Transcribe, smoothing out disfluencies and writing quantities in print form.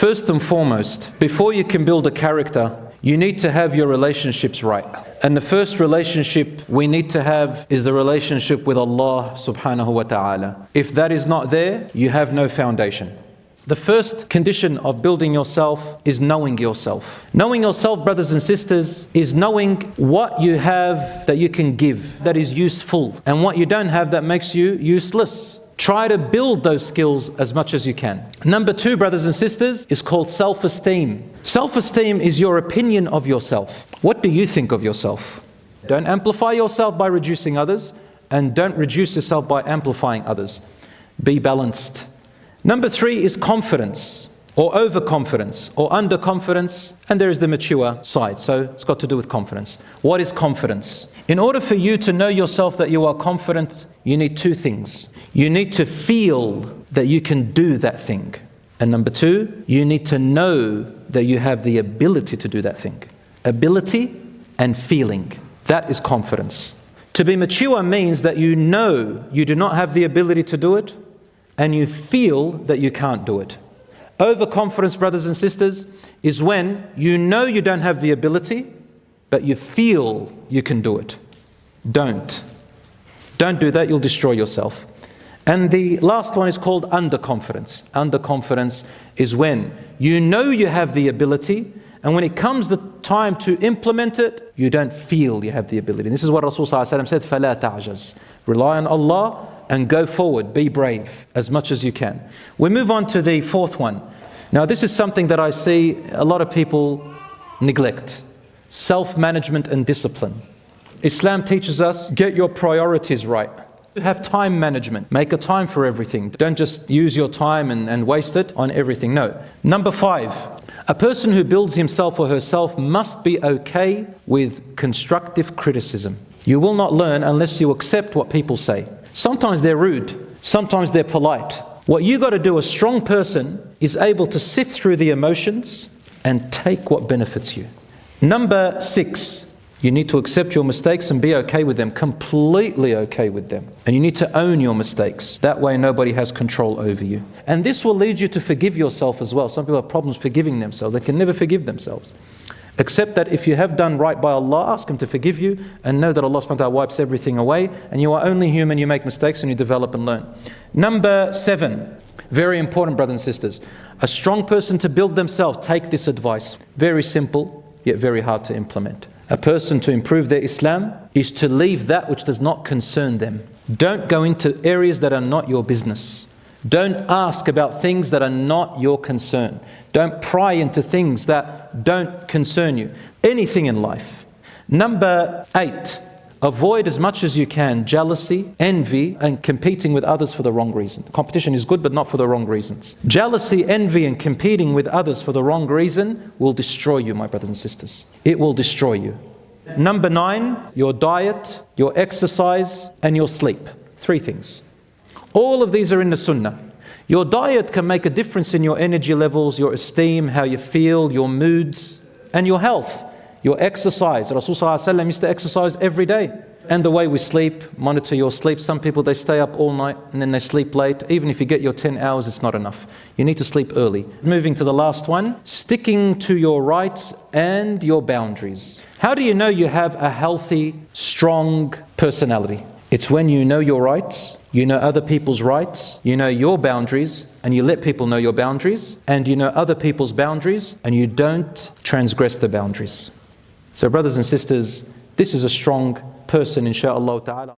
First and foremost, before you can build a character, you need to have your relationships right. And the first relationship we need to have is the relationship with Allah subhanahu wa ta'ala. If that is not there, you have no foundation. The first condition of building yourself is knowing yourself. Knowing yourself, brothers and sisters, is knowing what you have that you can give, that is useful, and what you don't have that makes you useless. Try to build those skills as much as you can. Number two, brothers and sisters, is called self-esteem. Self-esteem is your opinion of yourself. What do you think of yourself? Don't amplify yourself by reducing others, and don't reduce yourself by amplifying others. Be balanced. Number three is confidence, or overconfidence, or underconfidence, and there is the mature side, so it's got to do with confidence. What is confidence? In order for you to know yourself that you are confident, you need two things. You need to feel that you can do that thing. And number two, you need to know that you have the ability to do that thing. Ability and feeling. That is confidence. To be mature means that you know you do not have the ability to do it, and you feel that you can't do it. Overconfidence, brothers and sisters, is when you know you don't have the ability, but you feel you can do it. Don't do that, you'll destroy yourself. And the last one is called underconfidence. Underconfidence is when you know you have the ability, and when it comes the time to implement it, you don't feel you have the ability. And this is what Rasulullah said, فَلَا تَعْجَزْ. Rely on Allah and go forward, be brave as much as you can. We move on to the fourth one. Now this is something that I see a lot of people neglect. Self-management and discipline. Islam teaches us, get your priorities right. Have time management. Make a time for everything. Don't just use your time and waste it on everything. No. Number five, a person who builds himself or herself must be okay with constructive criticism. You will not learn unless you accept what people say. Sometimes they're rude. Sometimes they're polite. What you got to do, a strong person is able to sift through the emotions and take what benefits you. Number six, you need to accept your mistakes and be okay with them, completely okay with them. And you need to own your mistakes. That way nobody has control over you. And this will lead you to forgive yourself as well. Some people have problems forgiving themselves. They can never forgive themselves. Accept that if you have done right by Allah, ask Him to forgive you, and know that Allah subhanahu wa ta'ala wipes everything away, and you are only human, you make mistakes and you develop and learn. Number seven, very important, brothers and sisters. A strong person to build themselves, take this advice. Very simple, yet very hard to implement. A person to improve their Islam is to leave that which does not concern them. Don't go into areas that are not your business. Don't ask about things that are not your concern. Don't pry into things that don't concern you. Anything in life. Number eight, avoid as much as you can jealousy, envy, and competing with others for the wrong reason. Competition is good, but not for the wrong reasons. Jealousy, envy, and competing with others for the wrong reason will destroy you, my brothers and sisters. It will destroy you. Number nine, your diet, your exercise, and your sleep. Three things. All of these are in the Sunnah. Your diet can make a difference in your energy levels, your esteem, how you feel, your moods, and your health. Your exercise. Rasulullah used to exercise every day. And the way we sleep, monitor your sleep. Some people, they stay up all night and then they sleep late. Even if you get your 10 hours, it's not enough. You need to sleep early. Moving to the last one, sticking to your rights and your boundaries. How do you know you have a healthy, strong personality? It's when you know your rights, you know other people's rights, you know your boundaries, and you let people know your boundaries, and you know other people's boundaries, and you don't transgress the boundaries. So brothers and sisters, this is a strong person, inshaAllah ta'ala.